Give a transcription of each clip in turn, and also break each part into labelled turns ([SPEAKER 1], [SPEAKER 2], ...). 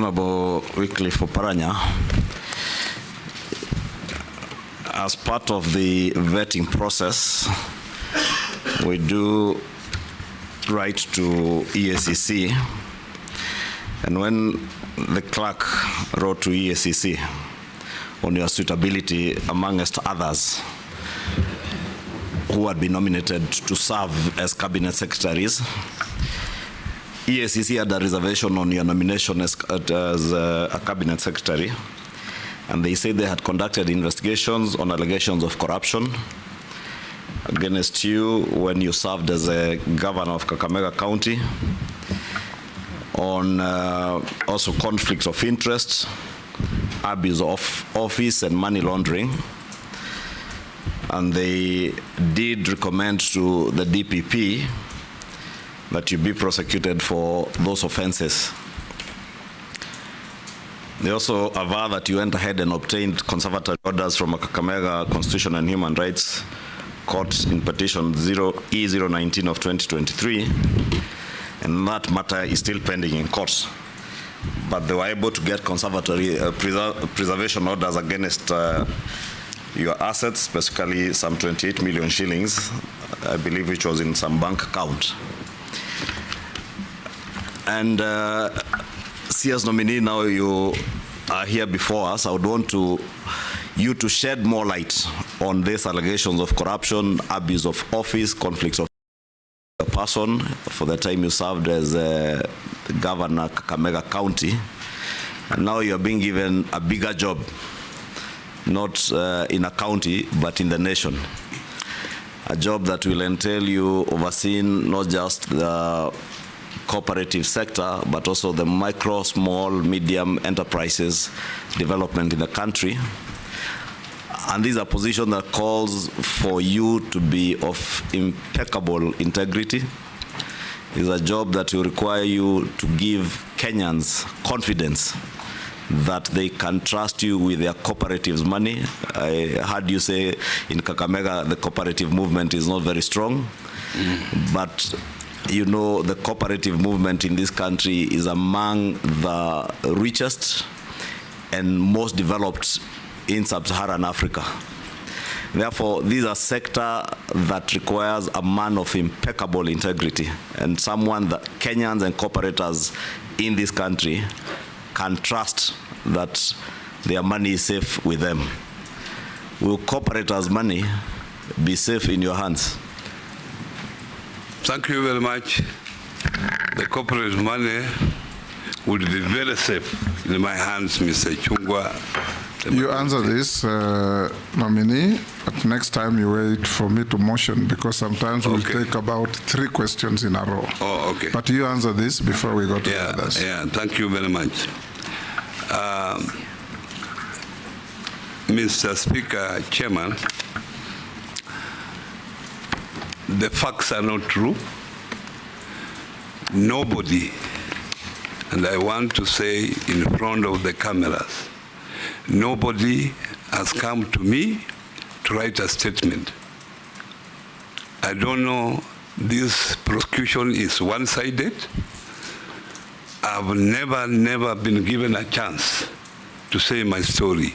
[SPEAKER 1] Honorable Wycliffe Oparanya, as part of the vetting process, we do write to EACC, and when the clerk wrote to EACC on your suitability, amongst others who had been nominated to serve as cabinet secretaries, EACC had a reservation on your nomination as a cabinet secretary, and they said they had conducted investigations on allegations of corruption against you when you served as a governor of Kakamega County, on also conflicts of interest, abuse of office, and money laundering. And they did recommend to the DPP that you be prosecuted for those offenses. They also aver that you went ahead and obtained conservatory orders from a Kakamega Constitution and Human Rights Court in petition E019 of 2023, and that matter is still pending in court. But they were able to get conservatory preservation orders against your assets, specifically some 28 million shillings, I believe, which was in some bank account. And CS nominee, now you are here before us. I would want you to shed more light on these allegations of corruption, abuse of office, conflicts of person for the time you served as governor of Kakamega County. And now you're being given a bigger job, not in a county, but in the nation. A job that will entail you overseeing not just the cooperative sector, but also the micro, small, medium enterprises development in the country. And these are positions that calls for you to be of impeccable integrity. It's a job that will require you to give Kenyans confidence that they can trust you with their cooperatives' money. I heard you say in Kakamega the cooperative movement is not very strong, but you know the cooperative movement in this country is among the richest and most developed in sub-Saharan Africa. Therefore, these are sector that requires a man of impeccable integrity and someone that Kenyans and cooperators in this country can trust that their money is safe with them. Will cooperators' money be safe in your hands?
[SPEAKER 2] Thank you very much. The corporate money would be very safe in my hands, Mr. Chungwa.
[SPEAKER 3] You answer this, nominee, but next time you wait for me to motion, because sometimes we'll take about 3 questions in a row.
[SPEAKER 2] Oh, okay.
[SPEAKER 3] But you answer this before we go to the others.
[SPEAKER 2] Yeah, thank you very much. Mr. Speaker, Chairman, the facts are not true. Nobody, and I want to say in front of the cameras, nobody has come to me to write a statement. I don't know, this prosecution is one-sided. I've never been given a chance to say my story.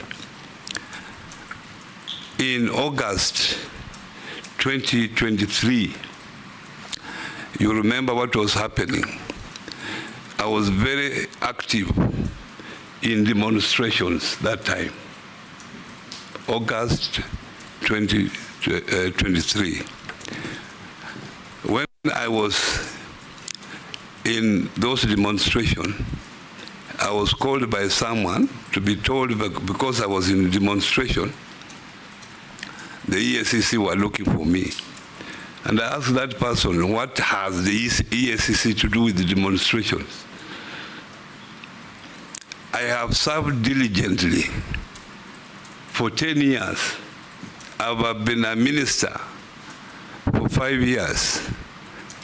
[SPEAKER 2] In August 2023, you remember what was happening. I was very active in demonstrations that time, August 2023. When I was in those demonstrations, I was called by someone to be told, because I was in demonstration, the EACC were looking for me. And I asked that person, what has the EACC to do with the demonstrations? I have served diligently for 10 years. I've been a minister for 5 years.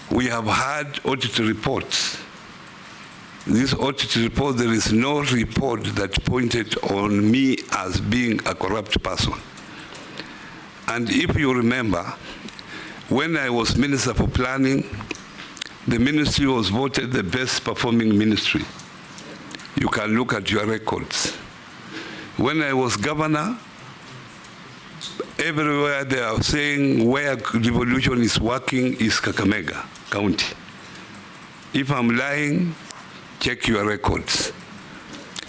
[SPEAKER 2] We have had audit reports. This audit report, there is no report that pointed on me as being a corrupt person. And if you remember, when I was Minister for Planning, the ministry was voted the best performing ministry. You can look at your records. When I was governor, everywhere they are saying where devolution is working is Kakamega County. If I'm lying, check your records.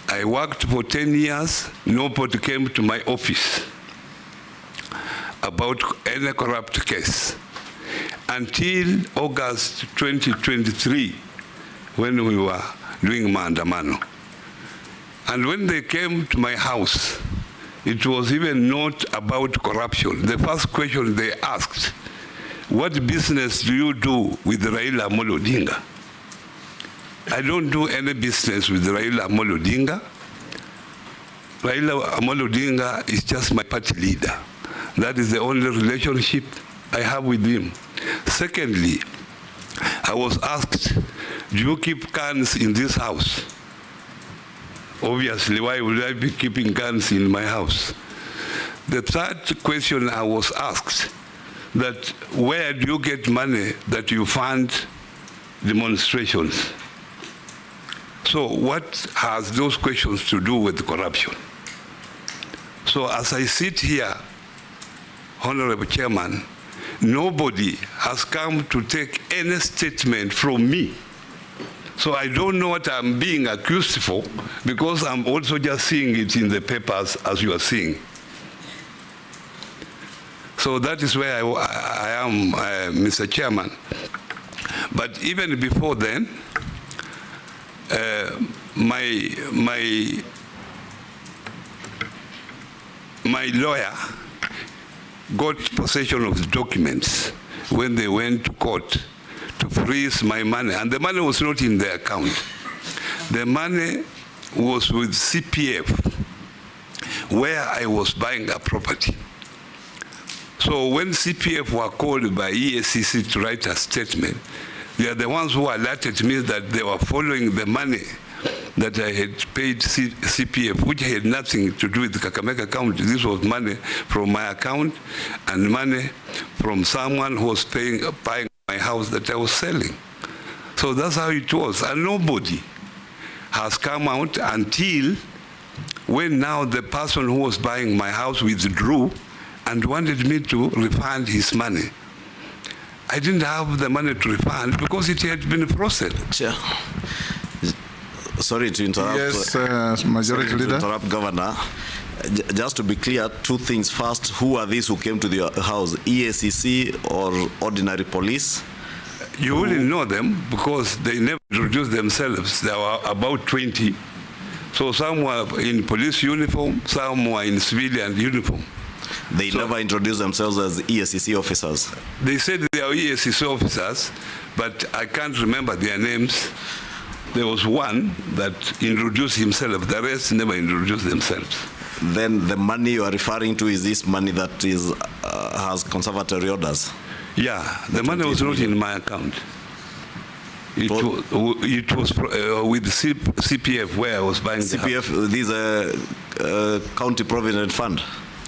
[SPEAKER 2] I worked for 10 years, nobody came to my office about any corrupt case until August 2023 when we were doing maandamano. And when they came to my house, it was even not about corruption. The first question they asked, what business do you do with Raila Amolo Odinga? I don't do any business with Raila Amolo Odinga. Raila Amolo Odinga is just my party leader. That is the only relationship I have with him. Secondly, I was asked, do you keep guns in this house? Obviously, why would I be keeping guns in my house? The third question I was asked, that where do you get money that you fund demonstrations? So what has those questions to do with corruption? So as I sit here, Honorable Chairman, nobody has come to take any statement from me. So I don't know what I'm being accused for, because I'm also just seeing it in the papers as you are seeing. So that is where I am, Mr. Chairman. But even before then, my lawyer got possession of the documents when they went to court to freeze my money, and the money was not in the account. The money was with CPF, where I was buying a property. So when CPF were called by EACC to write a statement, they are the ones who alerted me that they were following the money that I had paid CPF, which had nothing to do with the Kakamega account. This was money from my account and money from someone who was buying my house that I was selling. So that's how it was. And nobody has come out until when now the person who was buying my house withdrew and wanted me to refund his money. I didn't have the money to refund because it had been frozen.
[SPEAKER 1] Chair. Sorry to interrupt.
[SPEAKER 3] Yes, Majority Leader.
[SPEAKER 1] To interrupt, Governor. Just to be clear, two things. First, who are these who came to the house? EACC or ordinary police?
[SPEAKER 2] You wouldn't know them because they never introduced themselves. There were about 20. So some were in police uniform, some were in civilian uniform.
[SPEAKER 1] They never introduced themselves as EACC officers?
[SPEAKER 2] They said they are EACC officers, but I can't remember their names. There was one that introduced himself. The rest never introduced themselves.
[SPEAKER 1] Then the money you are referring to is this money that is has conservatory orders?
[SPEAKER 2] Yeah, the money was not in my account. It was with CPF where I was buying
[SPEAKER 1] CPF, this is a county provident fund?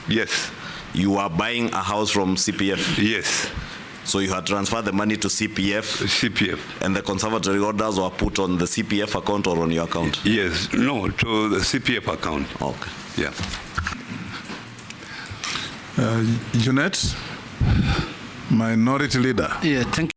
[SPEAKER 2] Yes.
[SPEAKER 1] You are buying a house from CPF?
[SPEAKER 2] Yes.
[SPEAKER 1] So you had transferred the money to CPF?
[SPEAKER 2] CPF.
[SPEAKER 1] And the conservatory orders were put on the CPF account or on your account?
[SPEAKER 2] Yes. No, to the CPF account.
[SPEAKER 1] Okay.
[SPEAKER 2] Yeah.
[SPEAKER 3] Unit, Minority Leader.
[SPEAKER 4] Yeah, thank you.